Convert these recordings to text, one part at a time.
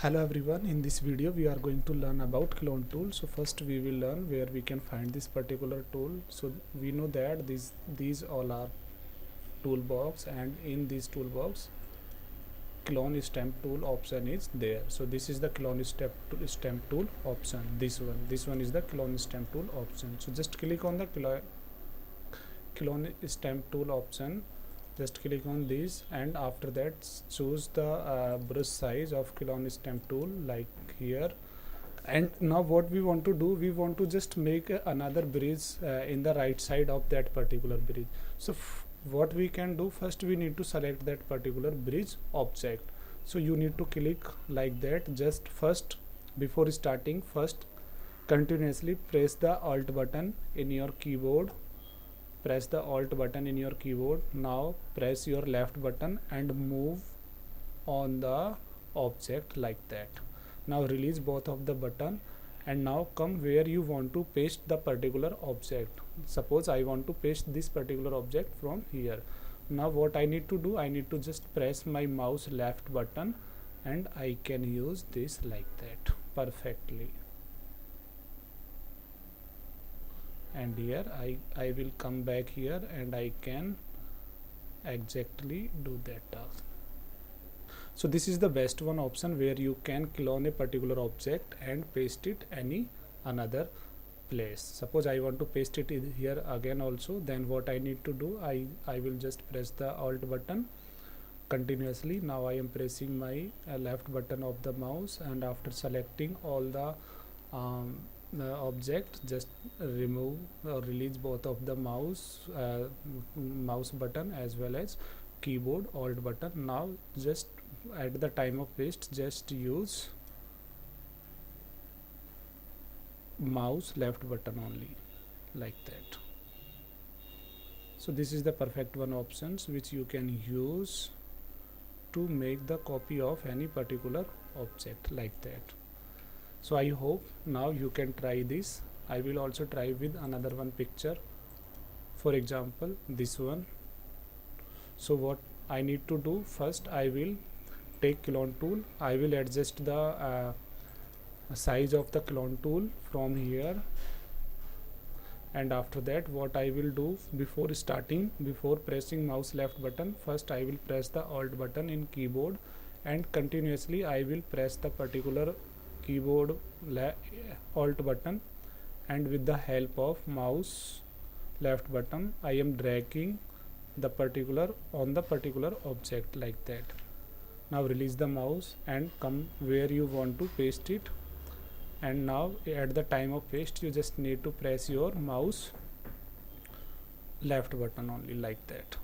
Hello everyone, in this video we are going to learn about clone tool. So first we will learn where we can find this particular tool. So we know that these all are toolbox, and in this toolbox clone stamp tool option is there. So this is the clone stamp tool option. This one is the clone stamp tool option. So just click on the clone stamp tool option. Just click on this, and after that choose the brush size of clone stamp tool like here. And now what we want to do, we want to just make another bridge in the right side of that particular bridge. So what we can do, first we need to select that particular bridge object. So you need to click like that. Just first, before starting, first continuously press the alt button in your keyboard. Press the alt button in your keyboard. Now press your left button and move on the object like that. Now release both of the button, and now come where you want to paste the particular object. Suppose I want to paste this particular object from here. Now what I need to do, I need to just press my mouse left button, and I can use this like that perfectly. And here I will come back here and I can exactly do that task. So this is the best one option where you can clone a particular object and paste it another place. Suppose I want to paste it in here again also, then what I need to do, I will just press the alt button continuously. Now I am pressing my left button of the mouse, and after selecting all the object, just remove or release both of the mouse button as well as keyboard alt button. Now just at the time of paste, just use mouse left button only like that. So this is the perfect one options which you can use to make the copy of any particular object like that. So I hope now you can try this. I will also try with another one picture, for example this one. So what I need to do, first I will take clone tool. I will adjust the size of the clone tool from here, and after that what I will do, before pressing mouse left button, first I will press the alt button in keyboard, and continuously I will press the particular keyboard alt button, and with the help of mouse left button I am dragging the particular object like that. Now release the mouse and come where you want to paste it, and now at the time of paste you just need to press your mouse left button only like that.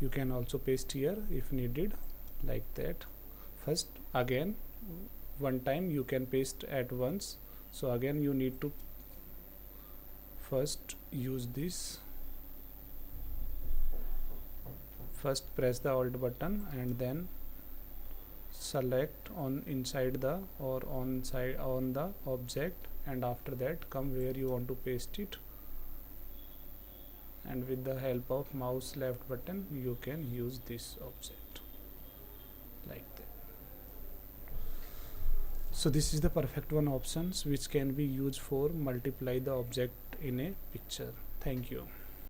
You can also paste here if needed like that. First again one time you can paste at once, so again you need to first use this. First press the alt button and then select on inside the or on the object, and after that come where you want to paste it, and with the help of mouse left button you can use this object like that. So this is the perfect one options which can be used for multiply the object in a picture. Thank you.